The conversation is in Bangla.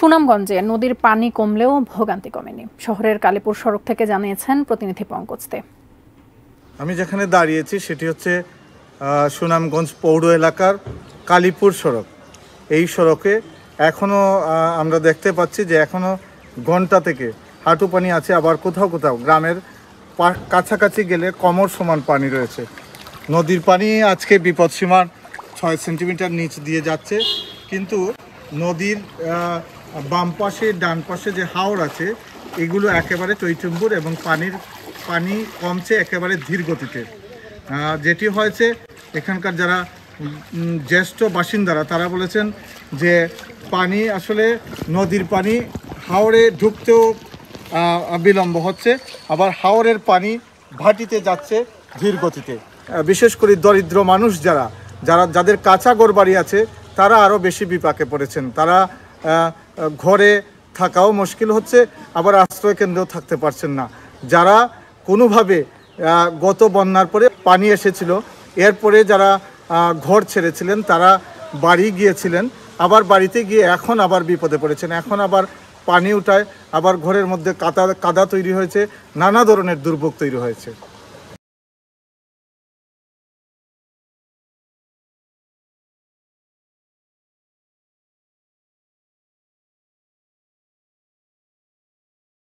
সুনামগঞ্জে নদীর পানি কমলেও ভোগান্তি কমেনি। শহরের কালীপুর সড়ক থেকে জানিয়েছেন প্রতিনিধি পঙ্কজ দে। আমি যেখানে দাঁড়িয়েছি সেটি হচ্ছে সুনামগঞ্জ পৌর এলাকার কালীপুর সড়ক। এই সড়কে এখনও আমরা দেখতে পাচ্ছি যে এখনও ঘন্টা থেকে হাঁটু পানি আছে, আবার কোথাও কোথাও গ্রামের কাছাকাছি গেলে কোমর সমান পানি রয়েছে। নদীর পানি আজকে বিপদসীমার 6 সেন্টিমিটার নিচ দিয়ে যাচ্ছে, কিন্তু নদীর বাম পাশে ডান পাশে যে হাওর আছে এগুলো একেবারে টইটুম্বুর এবং পানি কমছে একেবারে ধীর গতিতে। যেটি হয়েছে, এখানকার যারা জ্যেষ্ঠ বাসিন্দারা তারা বলেছেন যে পানি আসলে নদীর পানি হাওরে ঢুকতেও বিলম্ব হচ্ছে, আবার হাওরের পানি ভাটিতে যাচ্ছে ধীর গতিতে। বিশেষ করে দরিদ্র মানুষ যাদের কাঁচা ঘর বাড়ি আছে তারা আরও বেশি বিপাকে পড়েছেন। তারা ঘরে থাকাও মুশকিল হচ্ছে, আবার আশ্রয় কেন্দ্রেও থাকতে পারছেন না। যারা কোনোভাবে গত বন্যার পরে পানি এসেছিল, এরপরে যারা ঘর ছেড়েছিলেন তারা বাড়ি গিয়েছিলেন, আবার বাড়িতে গিয়ে এখন আবার বিপদে পড়েছেন। এখন আবার পানি উঠায়, আবার ঘরের মধ্যে কাদা তৈরি হয়েছে, নানা ধরনের দুর্ভোগ তৈরি হয়েছে।